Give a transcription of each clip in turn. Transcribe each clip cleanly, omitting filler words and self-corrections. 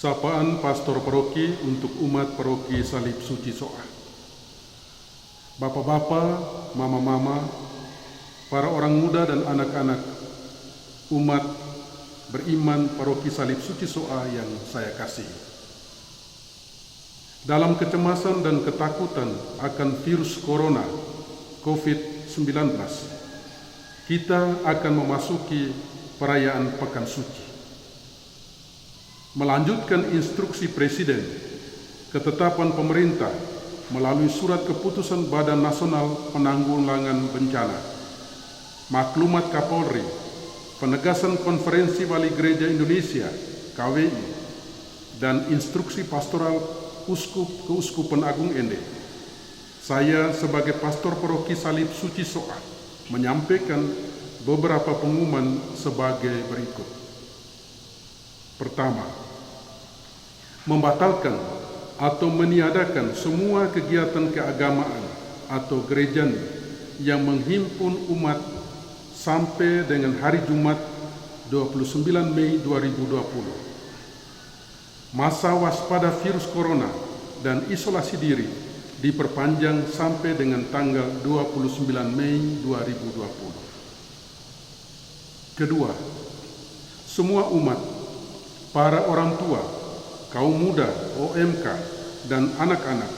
Sapaan Pastor Paroki untuk umat Paroki Salib Suci Soah. Bapak-bapak, mama-mama, para orang muda dan anak-anak umat beriman Paroki Salib Suci Soah yang saya kasihi. Dalam kecemasan dan ketakutan akan virus corona COVID-19, kita akan memasuki perayaan Pekan Suci. Melanjutkan instruksi Presiden, ketetapan pemerintah melalui surat keputusan Badan Nasional Penanggulangan Bencana, maklumat Kapolri, penegasan Konferensi Wali Gereja Indonesia (KWI), dan instruksi pastoral Uskup Keuskupan Agung Ende. Saya sebagai Pastor Paroki Salib Suci Soah menyampaikan beberapa pengumuman sebagai berikut. Pertama, membatalkan atau meniadakan semua kegiatan keagamaan atau gerejani yang menghimpun umat sampai dengan hari Jumat 29 Mei 2020. Masa waspada virus corona dan isolasi diri diperpanjang sampai dengan tanggal 29 Mei 2020. Kedua, semua umat, para orang tua, kaum muda, OMK, dan anak-anak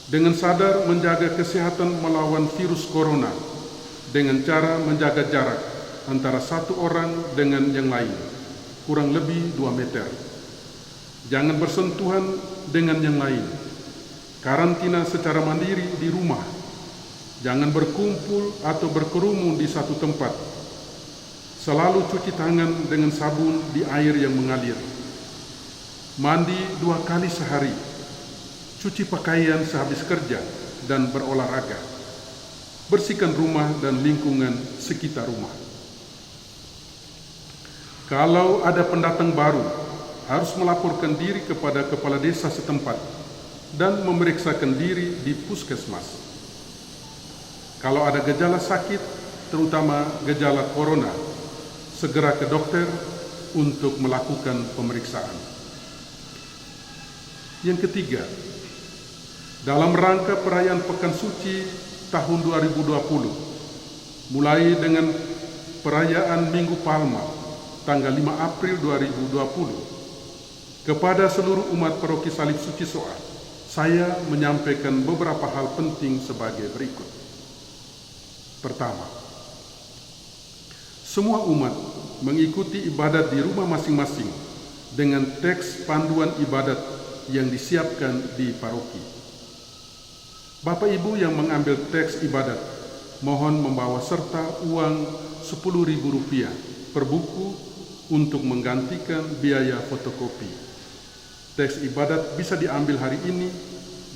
dengan sadar menjaga kesehatan melawan virus corona dengan cara menjaga jarak antara satu orang dengan yang lain, kurang lebih 2 meter. Jangan bersentuhan dengan yang lain. Karantina secara mandiri di rumah. Jangan berkumpul atau berkerumun di satu tempat. Selalu cuci tangan dengan sabun di air yang mengalir. Mandi 2 kali sehari. Cuci pakaian sehabis kerja dan berolahraga. Bersihkan rumah dan lingkungan sekitar rumah. Kalau ada pendatang baru, harus melaporkan diri kepada kepala desa setempat dan memeriksakan diri di puskesmas. Kalau ada gejala sakit, terutama gejala corona, segera ke dokter untuk melakukan pemeriksaan. Yang ketiga, dalam rangka perayaan Pekan Suci tahun 2020, mulai dengan perayaan Minggu Palma tanggal 5 April 2020, kepada seluruh umat Paroki Salib Suci Soah, saya menyampaikan beberapa hal penting sebagai berikut. Pertama, semua umat mengikuti ibadat di rumah masing-masing dengan teks panduan ibadat yang disiapkan di paroki. Bapak Ibu yang mengambil teks ibadat, mohon membawa serta uang Rp10.000 per buku untuk menggantikan biaya fotokopi. Teks ibadat bisa diambil hari ini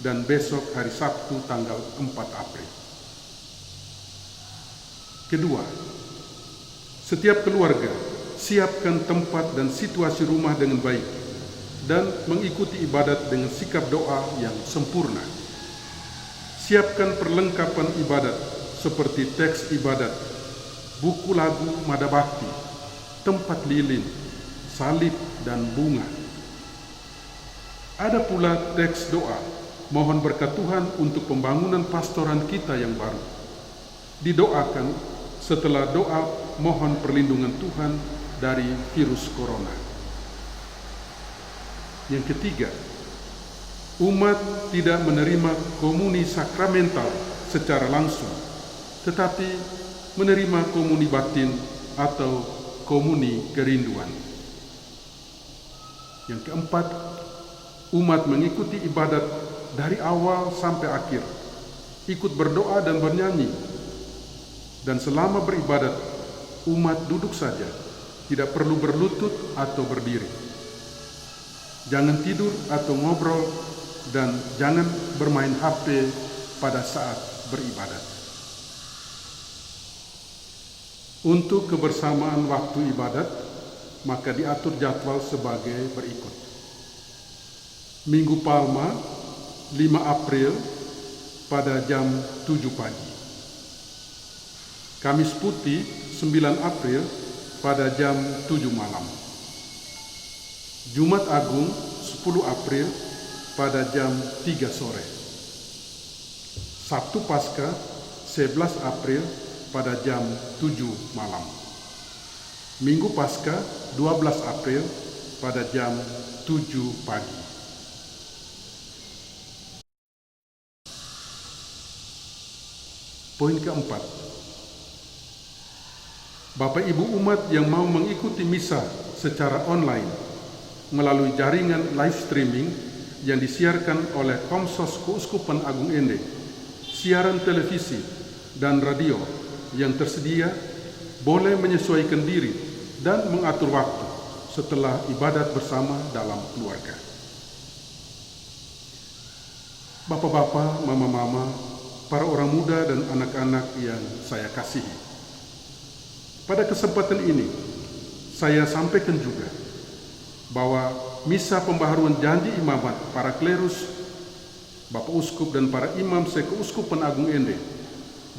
dan besok hari Sabtu tanggal 4 April. Kedua, setiap keluarga siapkan tempat dan situasi rumah dengan baik dan mengikuti ibadat dengan sikap doa yang sempurna. Siapkan perlengkapan ibadat seperti teks ibadat, buku lagu Mada Bakti, tempat lilin, salib, dan bunga. Ada pula teks doa, mohon berkat Tuhan untuk pembangunan pastoran kita yang baru. Didoakan setelah doa mohon perlindungan Tuhan dari virus corona. Yang ketiga, umat tidak menerima komuni sakramental secara langsung, tetapi menerima komuni batin atau komuni kerinduan. Yang keempat, umat mengikuti ibadat dari awal sampai akhir, ikut berdoa dan bernyanyi. Dan selama beribadat, umat duduk saja, tidak perlu berlutut atau berdiri. Jangan tidur atau ngobrol, dan jangan bermain HP pada saat beribadat. Untuk kebersamaan waktu ibadat, maka diatur jadwal sebagai berikut. Minggu Palma, 5 April, pada jam 7 pagi. Kamis Putih 9 April pada jam 7 malam. Jumat Agung 10 April pada jam 3 sore. Sabtu Paskah 11 April pada jam 7 malam. Minggu Paskah 12 April pada jam 7 pagi. Poin keempat, Bapak Ibu umat yang mau mengikuti misa secara online melalui jaringan live streaming yang disiarkan oleh Komsos Keuskupan Agung Ende, siaran televisi dan radio yang tersedia, boleh menyesuaikan diri dan mengatur waktu setelah ibadat bersama dalam keluarga. Bapak-bapak, mama-mama, para orang muda dan anak-anak yang saya kasihi, pada kesempatan ini saya sampaikan juga bahwa misa pembaharuan janji imamat para klerus, Bapak Uskup dan para imam Sekeuskupan Agung Ende,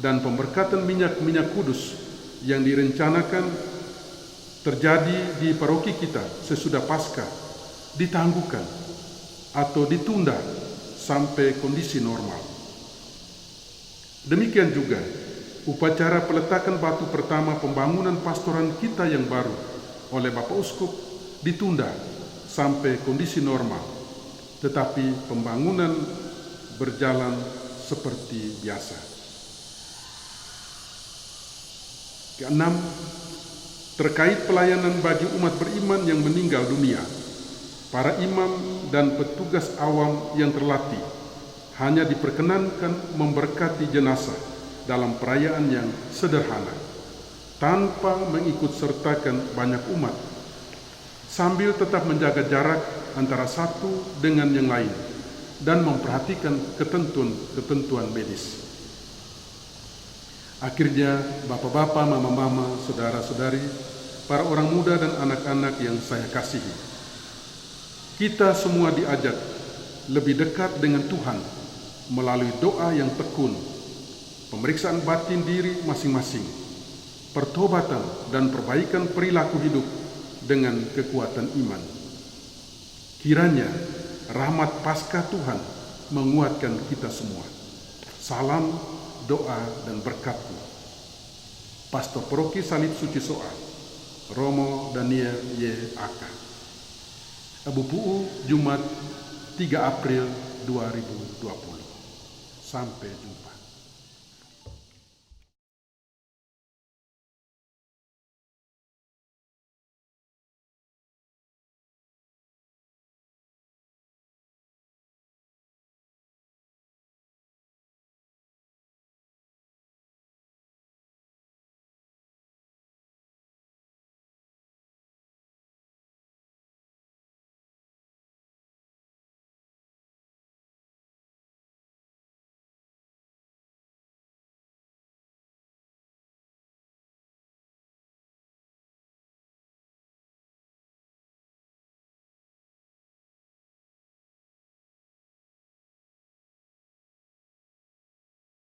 dan pemberkatan minyak kudus yang direncanakan terjadi di paroki kita sesudah Paskah ditangguhkan atau ditunda sampai kondisi normal. Demikian juga upacara peletakan batu pertama pembangunan pastoran kita yang baru oleh Bapak Uskup ditunda sampai kondisi normal, tetapi pembangunan berjalan seperti biasa. Keenam, terkait pelayanan bagi umat beriman yang meninggal dunia, para imam dan petugas awam yang terlatih hanya diperkenankan memberkati jenazah dalam perayaan yang sederhana, tanpa mengikut sertakan banyak umat, sambil tetap menjaga jarak antara satu dengan yang lain dan memperhatikan ketentuan medis. Akhirnya, bapak-bapak, mama-mama, saudara-saudari, para orang muda dan anak-anak yang saya kasihi, kita semua diajak lebih dekat dengan Tuhan melalui doa yang tekun, pemeriksaan batin diri masing-masing, pertobatan dan perbaikan perilaku hidup dengan kekuatan iman. Kiranya rahmat Paskah Tuhan menguatkan kita semua. Salam, doa, dan berkat-Mu. Pastor Paroki Salib Suci Soa, Romo Daniel Y. Aka. Abu Puu, Jumat 3 April 2020. Sampai jumpa.